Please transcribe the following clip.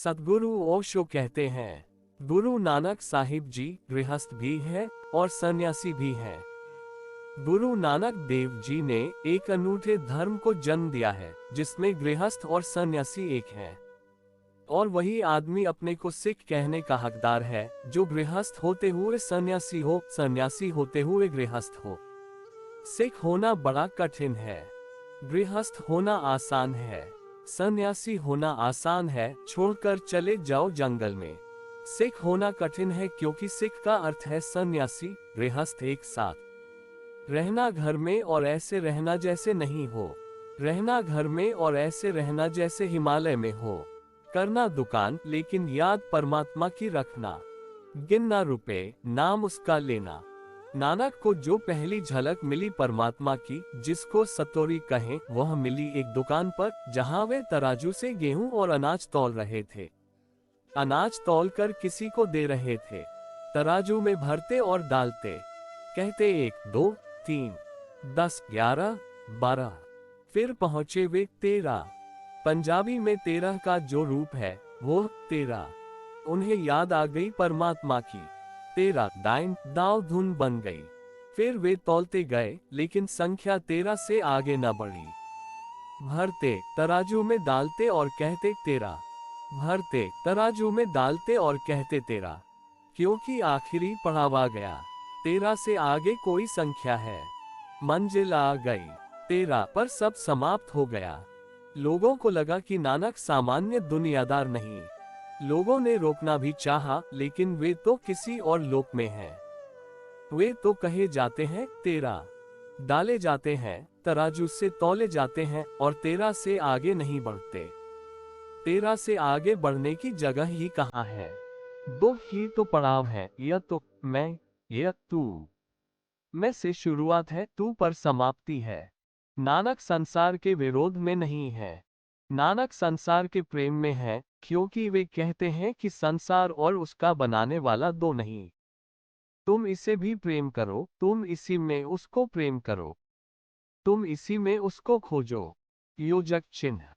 सद्गुरु ओशो कहते हैं, गुरु नानक साहिब जी गृहस्थ भी है और सन्यासी भी हैं। गुरु नानक देव जी ने एक अनूठे धर्म को जन्म दिया है जिसमें गृहस्थ और सन्यासी एक हैं। और वही आदमी अपने को सिख कहने का हकदार है जो गृहस्थ होते हुए सन्यासी हो, सन्यासी होते हुए गृहस्थ हो। सिख होना बड़ा कठिन है, गृहस्थ होना आसान है, सन्यासी होना आसान है, छोड़कर चले जाओ जंगल में। सिख होना कठिन है क्योंकि सिख का अर्थ है सन्यासी, गृहस्थ एक साथ रहना घर में और ऐसे रहना जैसे नहीं हो, रहना घर में और ऐसे रहना जैसे हिमालय में हो, करना दुकान लेकिन याद परमात्मा की रखना, गिनना रुपए नाम उसका लेना। नानक को जो पहली झलक मिली परमात्मा की, जिसको सतोरी कहें, वह मिली एक दुकान पर जहां वे तराजू से गेहूं और अनाज तौल रहे थे। अनाज तौल कर किसी को दे रहे थे, तराजू में भरते और डालते, कहते 1 2 3 10 11 12, फिर पहुंचे वे 13। पंजाबी में 13 का जो रूप है वो 13। उन्हें याद आ गई परमात्मा की, 13 दाइन दाव धुन बन गई। फिर वे तौलते गए लेकिन संख्या 13 से आगे न बढ़ी। भरते तराजू में डालते और कहते 13, भरते तराजू में डालते और कहते 13, क्योंकि आखिरी पड़ाव आ गया, 13 से आगे कोई संख्या है। मंजिल आ गई, 13 पर सब समाप्त हो गया। लोगों को लगा कि नानक सामान्य दुनियादार नहीं। लोगों ने रोकना भी चाहा लेकिन वे तो किसी और लोक में हैं। वे तो कहे जाते हैं 13, डाले जाते हैं, तराजू से तौले जाते हैं और 13 से आगे नहीं बढ़ते। 13 से आगे बढ़ने की जगह ही कहाँ है? दो ही तो पड़ाव है, यह तो मैं, यह तू। मैं से शुरुआत है, तू पर समाप्ति है। नानक संसार के विरोध में नहीं है, नानक संसार के प्रेम में है, क्योंकि वे कहते हैं कि संसार और उसका बनाने वाला दो नहीं। तुम इसे भी प्रेम करो, तुम इसी में उसको प्रेम करो, तुम इसी में उसको खोजो। योजक चिन्ह।